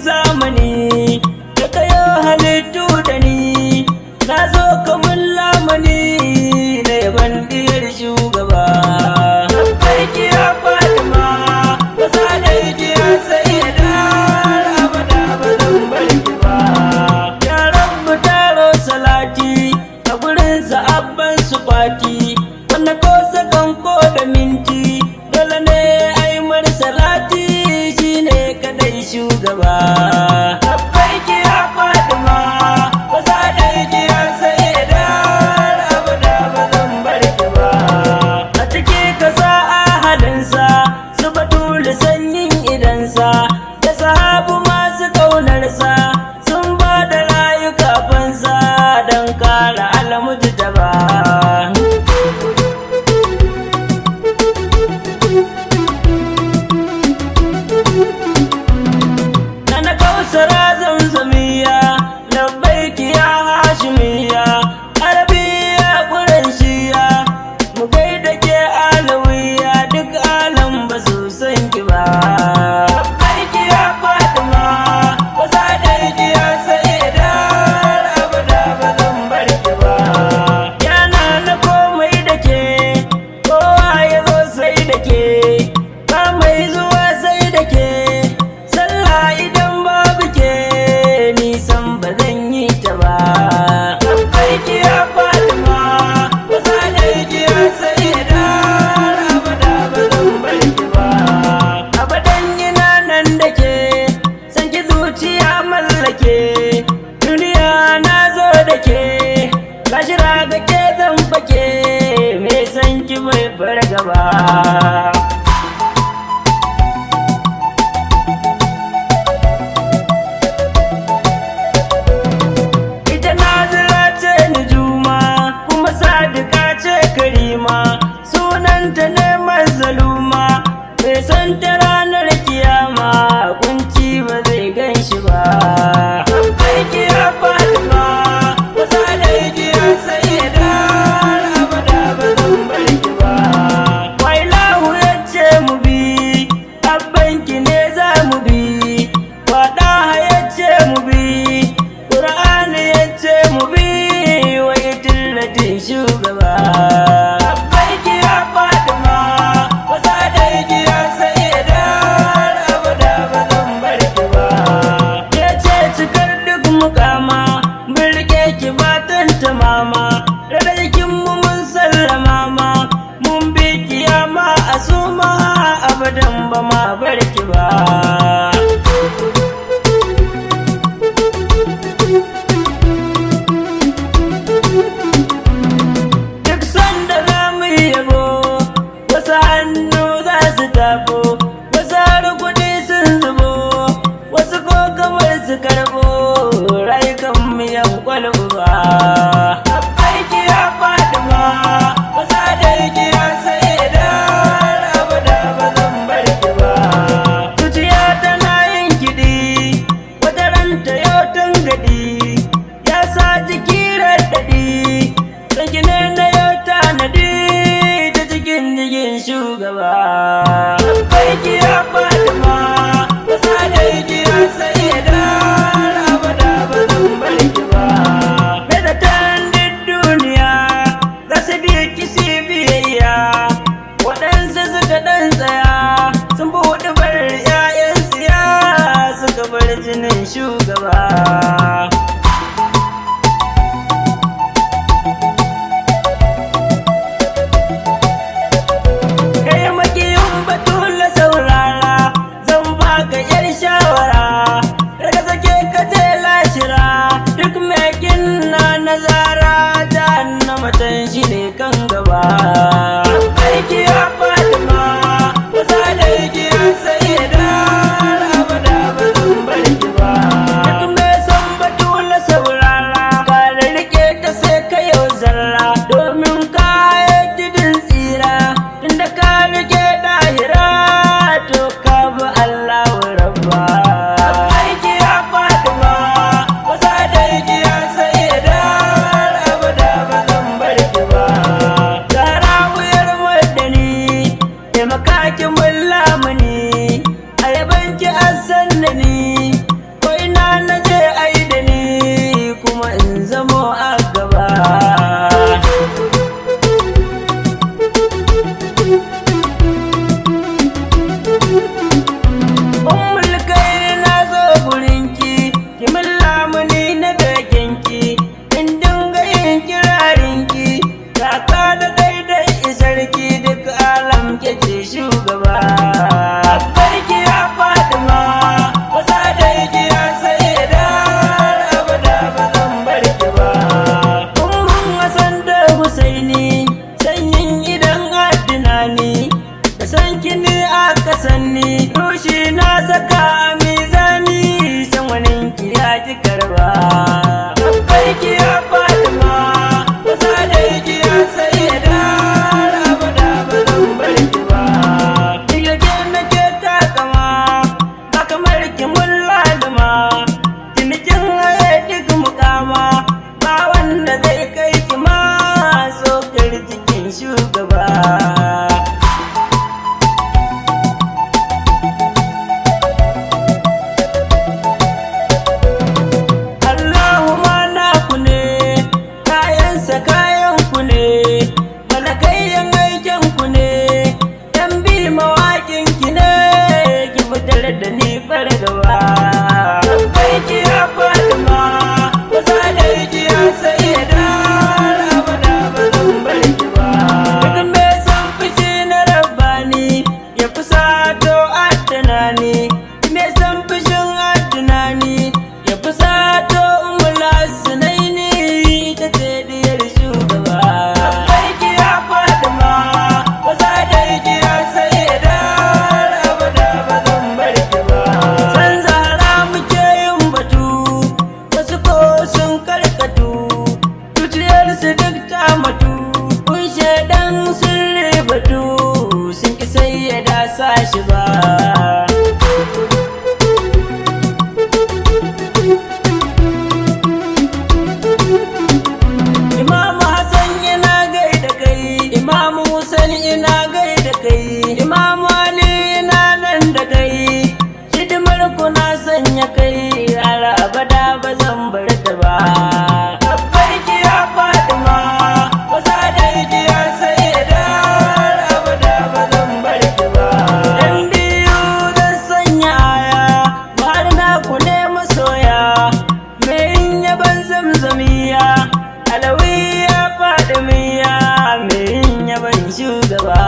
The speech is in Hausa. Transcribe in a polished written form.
zamani da kayo halittu da ni na zo kamun lamani na yaban diyar shugaba Labbaiki ya Fadima ba za da yi ya sai da abada ba zan barki ba ya rabbu taro salati a gurin sa'abban su fati wanda ko sakan ko da minti dole ne ai mar salati shine kadai shugaba Labbaiki ya Fadima ba za da yi ya sai da abada ba zan barki ba a ciki ka sa ahalinsa su batulu sanyin idansa da sahabu masu ƙaunarsa sun ba da rayuka fansa don kare almujtaba na kausara zamzamiya labbaiki ya hashimiya arabiya ƙurayshiya mu kai da ke alawiya duk alam ba su san ki ba labbaiki ya Fadima ba za da yi ya sai da abada ba zan bar ki ba yana na komai da ke kowa ya zo sai da ke ba mai zuwa sai da ke sallah idan babu ke nisan ba zan yi ta ba labbaiki ya Fadima ba za da yi ya sai da abada ba zan bar ki ba abadan yana nan da ke san ki zuciya mallake duniya na zo da ke gashira ga ke zan fake me san ki mai bar gaba ita nazira ce nujuma kuma sadika ce karima sunanta ne mazaluma bai san ta ranar kiyama kunci ba zai gan shi ba labbaiki ya Fadima ba za da yi ya sai da abada ba zan barki ba wailahu ya ce mu bi abbanki ne za mu bi wada ya ce mu bi Qur'ani ya ce mu bi wai tillatin shugaba labbaiki ya Fadima ba za da yi ya sai da abada ba zan barki ba ya ce cikar duk mukama mun rike ki ba tantamama rarrakin mu mun sallama ma mun bi kiyama asuma abadan ba ma barki ba duk sanda za mu yi yabo wasu hannu za su tafo wasu har kuɗi sun zubo wasu ko kamar su karɓo rayukan mu yan kwalbu ba labbaiki ya Fadima ba za da yi ya sai da abada ba zan barki ba zuciya tana yin kiɗi wata ranta yau tangadi ya sa jiki raɗaɗi sanki ne na yau tanadi ta cikin jigin shugaba labbaiki ya Fadima ba za da yi ya sai da abada ba zan barki ba me da tandin duniya za su bi kisi biyayya waɗansu suka ɗan tsaya sun bi hudu bar 'ya'yan tsiya suka bar jinin shugaba kai makiyin batula saurara zan baka yar shawara daga sake ka je lashira duk mai ginna nazara jahannama tan shi ne kan gaba labbaiki ya Fadima ba za da yi ya sai da abada ba zan barki ba duk mai son ya kai har abada ba zan bar ta ba. Labbaiki ya Fadima, wasa da igiya sai da har abada ba zan bar ta ba. Dan biyu zan sanya aya, har na ku ne masoya, me in yaban zamzamiya, alawiya Fadimiya, me in yaban shugaba.